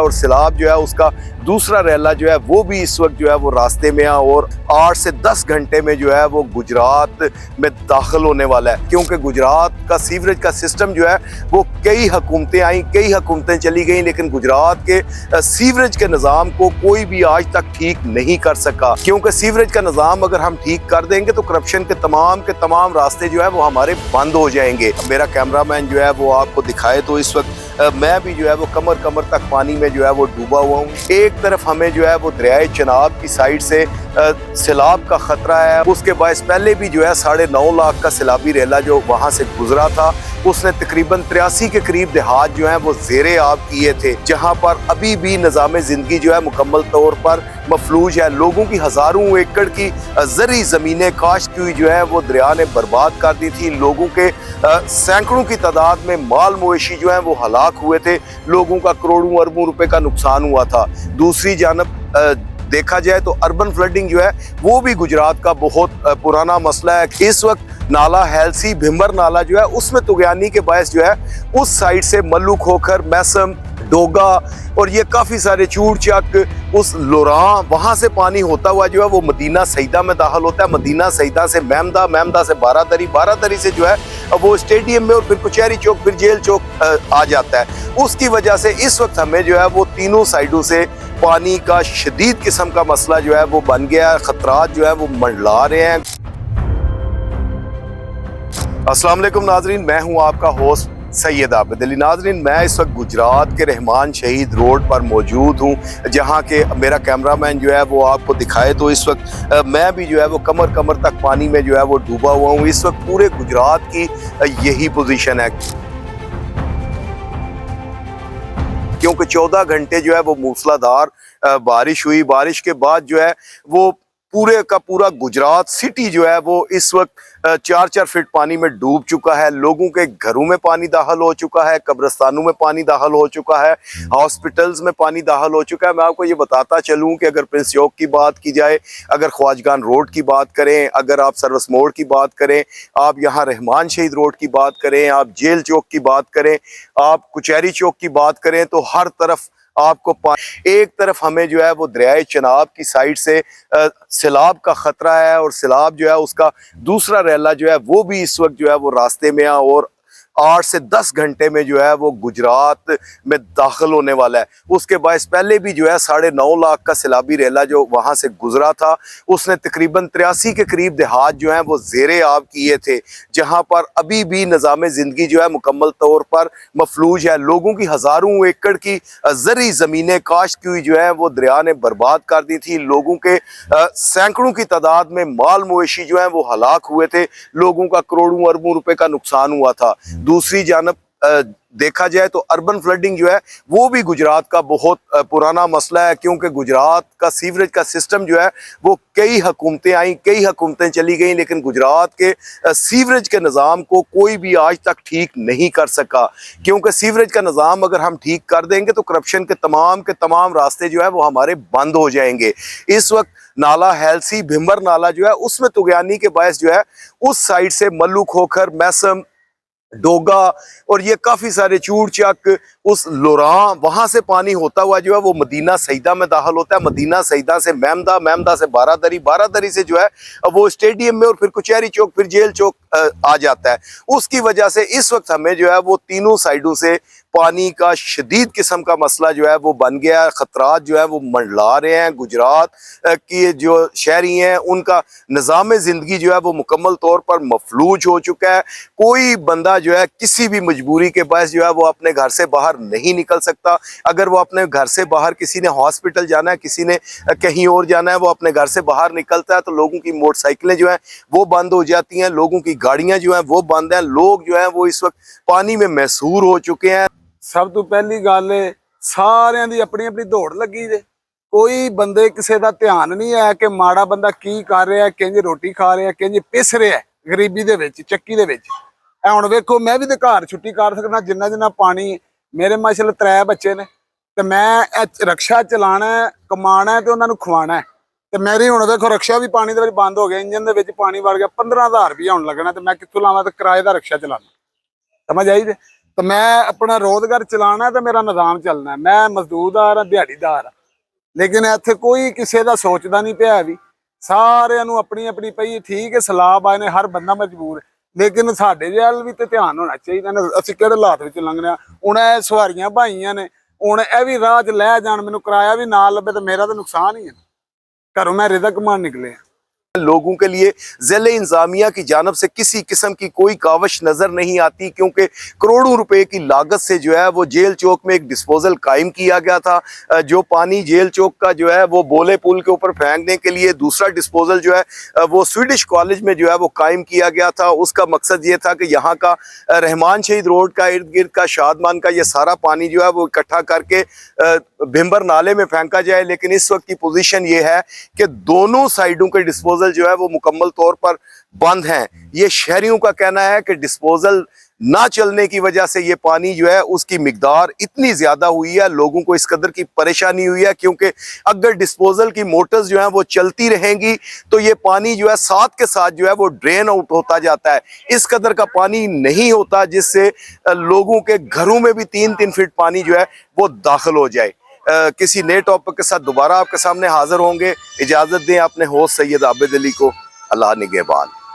और सैलाब जो है उसका दूसरा रैला जो है वो भी इस वक्त जो है वो रास्ते में है और 8 से 10 घंटे में जो है वो गुजरात में दाखिल होने वाला है, क्योंकि गुजरात का सीवरेज का सिस्टम जो है वो कई हुकूमतें आई, कई हुकूमतें चली गई, लेकिन गुजरात के सीवरेज के निज़ाम को कोई भी आज तक ठीक नहीं कर सका। क्योंकि सीवरेज का निज़ाम अगर हम ठीक कर देंगे तो करप्शन के तमाम रास्ते जो है वो हमारे बंद हो जाएंगे। मेरा कैमरामैन जो है वो आपको दिखाए तो इस वक्त मैं भी जो है वो कमर तक पानी में जो है वो डूबा हुआ हूँ। एक तरफ हमें जो है वो दरियाए चनाब की साइड से सैलाब का खतरा है, उसके बायस पहले भी जो है 9.5 लाख का सैलाबी रेला जो वहाँ से गुजरा था उसने तकरीबन 83 के करीब देहात जो है वो ज़ेरे आब किए थे, जहाँ पर अभी भी निज़ाम ज़िंदगी जो है मुकम्मल तौर पर मफलूज है। लोगों की हज़ारों एकड़ की ज़री ज़मीनें काश्त की हुई जो है वो दरिया ने बर्बाद कर दी थी। लोगों के सैकड़ों की तादाद में माल मवेशी जो है वो हलाक हुए थे, लोगों का करोड़ों अरबों रुपए का नुकसान हुआ था। दूसरी जानब देखा जाए तो अर्बन फ्लडिंग जो है वो भी गुजरात का बहुत पुराना मसला है। इस वक्त नाला हेल्सी भिम्बर नाला जो है उसमें तुगयानी के बायस जो है उस साइड से मल्लू खोखर, मैसम, डोगा और ये काफ़ी सारे चूड़ चक उस लोरां वहाँ से पानी होता हुआ जो है वो मदीना सईदा में दाखिल होता है। मदीना सईदा से मेमदा, मेमदा से बारादरी से जो है वो स्टेडियम में और फिर कचहरी चौक, फिर जेल चौक आ जाता है। उसकी वजह से इस वक्त हमें जो है वो तीनों साइडों से पानी का शदीद किस्म का मसला जो है वो बन गया है। खतरात जो है वो मंडला रहे हैं। अस्सलाम वालेकुम नाजरीन, मैं हूँ आपका होस्ट सैयद आबिद अली। नाजरीन, मैं इस वक्त गुजरात के रहमान शहीद रोड पर मौजूद हूँ, जहाँ के मेरा कैमरामैन जो है वो आपको दिखाए तो इस वक्त मैं भी जो है वो कमर तक पानी में जो है वो डूबा हुआ हूँ। इस वक्त पूरे गुजरात की यही पोजीशन है, क्योंकि 14 घंटे जो है वो मूसलाधार बारिश हुई। बारिश के बाद जो है वो पूरे का पूरा गुजरात सिटी जो है वो इस वक्त 4-4 फीट पानी में डूब चुका है। लोगों के घरों में पानी दाखिल हो चुका है, कब्रिस्तानों में पानी दाखिल हो चुका है, हॉस्पिटल्स में पानी दाखिल हो चुका है। मैं आपको ये बताता चलूं कि अगर प्रिंस चौक की बात की जाए, अगर ख्वाजगान रोड की बात करें, अगर आप सर्विस मोड़ की बात करें, आप यहाँ रहमान शहीद रोड की बात करें, आप जेल चौक की बात करें, आप कचहरी चौक की बात करें, तो हर तरफ आपको एक तरफ हमें जो है वो दरियाए चनाब की साइड से सैलाब का खतरा है और सैलाब जो है उसका दूसरा रैला जो है वो भी इस वक्त जो है वो रास्ते में है और 8 से 10 घंटे में जो है वो गुजरात में दाखिल होने वाला है। उसके बायस पहले भी जो है 9.5 लाख का सैलाबी रेला जो वहाँ से गुजरा था उसने तकरीबन 83 के करीब देहात जो हैं वो ज़ेरे आब किए थे, जहाँ पर अभी भी निज़ाम ज़िंदगी जो है मुकम्मल तौर पर मफलूज है। लोगों की हज़ारों एकड़ की ज़री ज़मीनें काश्त की हुई जो है वो दरिया ने बर्बाद कर दी थी। लोगों के सैकड़ों की तादाद में माल मवेशी जो है वो हलाक हुए थे, लोगों का करोड़ों अरबों रुपए का नुकसान हुआ था। दूसरी जानब देखा जाए तो अर्बन फ्लडिंग जो है वो भी गुजरात का बहुत पुराना मसला है, क्योंकि गुजरात का सीवरेज का सिस्टम जो है वो कई हुकूमतें आई, कई हुकूमतें चली गई, लेकिन गुजरात के सीवरेज के निज़ाम को कोई भी आज तक ठीक नहीं कर सका। क्योंकि सीवरेज का निज़ाम अगर हम ठीक कर देंगे तो करप्शन के तमाम रास्ते जो है वो हमारे बंद हो जाएंगे। इस वक्त नाला हेल्सी भिम्बर नाला जो है उसमें तुगयानी के बायस जो है उस साइड से मल्लू खोखर, मैसम, डोगा और ये काफ़ी सारे चूड़ चक उस लोरां वहाँ से पानी होता हुआ जो है वो मदीना सईदा में दाखिल होता है। मदीना सईदा से मेमदा, मेमदा से बारादरी से जो है वो स्टेडियम में और फिर कचहरी चौक, फिर जेल चौक आ जाता है। उसकी वजह से इस वक्त हमें जो है वो तीनों साइडों से पानी का शदीद किस्म का मसला जो है वो बन गया है। खतरात जो है वो मंडला रहे हैं। गुजरात की जो शहरी हैं उनका निज़ाम ज़िंदगी जो है वो मुकम्मल तौर पर मफलूज हो चुका है। कोई बंदा जो है किसी भी मजबूरी के बायस जो है वो अपने घर से बाहर नहीं निकल सकता। अगर वो अपने घर से बाहर, किसी ने हॉस्पिटल जाना है, किसी ने कहीं और जाना है, वो अपने घर से बाहर निकलता है तो लोगों की मोटरसाइकिलें जो हैं वो बंद हो जाती हैं, लोगों की गाड़ियां जो हैं वो बंद हैं। लोग जो हैं वो इस वक्त पानी में महसूर हो चुके हैं। सब तो पहली गल है सारिਆਂ ਦੀ अपनी अपनी दौड़ लगी जे, कोई बंदे किसी का ध्यान नहीं है कि माड़ा बंदा की कर रहा है, किंज रोटी खा रहा है, किंज पिस रहा है गरीबी दे विच, चक्की दे विच। हुण वेखो मैं भी तो घर छुट्टी कर सकना, जिन्ना जिन्ना पानी मेरे माशाअल्लाह 3 बच्चे ने ते मैं रक्षा चलाना है, कमाना है ते उन्हां नूं खवाना है। ते मेरी हुण देखो रक्षा भी पानी दे विच बंद हो गया, इंजन दे विच पानी वड़ गया, 15,000 रुपया हुण लगना ते मैं कित्थों लावां ते किराए दा रक्षा चलाना, समझ आई जे। तो मैं अपना रोजगार चलाना है तो मेरा निजाम चलना है। मैं मजदूरदार हाँ, दिहाड़ीदार हाँ, लेकिन ਇੱਥੇ ਕੋਈ ਕਿਸੇ ਦਾ ਸੋਚਦਾ ਨਹੀਂ ਪਿਆ ਵੀ। ਸਾਰਿਆਂ ਨੂੰ ਆਪਣੀ ਆਪਣੀ ਪਈ ਠੀਕ ਹੈ, ਸਲਾਬ ਆਏ ਨੇ, ਹਰ ਬੰਦਾ ਮਜਬੂਰ ਹੈ, ਲੇਕਿਨ ਸਾਡੇ ਜਿਹੇ ਵੱਲ ਵੀ ਤੇ ਧਿਆਨ ਹੋਣਾ ਚਾਹੀਦਾ ਨਾ। ਅਸੀਂ ਕਿਹੜੇ ਹਾਲਾਤ ਵਿੱਚ ਲੰਘ ਰਹੇ ਹਾਂ। ਹੁਣ ਇਹ ਸਵਾਰੀਆਂ ਭਾਈਆਂ ਨੇ, ਹੁਣ ਇਹ ਵੀ ਰਾਹ 'ਚ ਲੈ ਜਾਣ, ਮੈਨੂੰ ਕਿਰਾਇਆ ਵੀ ਨਾ ਲੱਭੇ ਤੇ ਮੇਰਾ ਤਾਂ ਨੁਕਸਾਨ ਹੀ ਹੈ। ਘਰੋਂ मैं रिज़्क कमाने निकले हैं। लोगों के लिए ज़िले इंतज़ामिया की जानब से किसी किस्म की कोई कावश नज़र नहीं आती, क्योंकि करोड़ों रुपए की लागत से जो है वो जेल चौक में एक डिस्पोजल कायम किया गया था। जो पानी जेल चौक का जो है वो बोले पुल के ऊपर फेंकने के लिए दूसरा डिस्पोजल जो है वो स्वीडिश कॉलेज में जो है वो कायम किया गया था। उसका मकसद ये था कि यहाँ का रहमान शहीद रोड का इर्द गिर्द का शादमान का ये सारा पानी जो है वो इकट्ठा करके भिम्बर नाले में फेंका जाए। लेकिन इस वक्त की पोजीशन ये है कि दोनों साइडों के डिस्पोजल जो है वो मुकम्मल तौर पर बंद हैं। ये शहरियों का कहना है कि डिस्पोजल ना चलने की वजह से ये पानी जो है उसकी मिकदार इतनी ज़्यादा हुई है, लोगों को इस कदर की परेशानी हुई है, क्योंकि अगर डिस्पोजल की मोटर्स जो हैं वो चलती रहेंगी तो ये पानी जो है साथ के साथ जो है वो ड्रेन आउट होता जाता है। इस कदर का पानी नहीं होता जिससे लोगों के घरों में भी 3-3 फीट पानी जो है वो दाखिल हो जाए। किसी नए टॉपिक के साथ दोबारा आपके सामने हाजिर होंगे। इजाज़त दें अपने होस्ट सैयद आबिद अली को। अल्लाह निगहबान।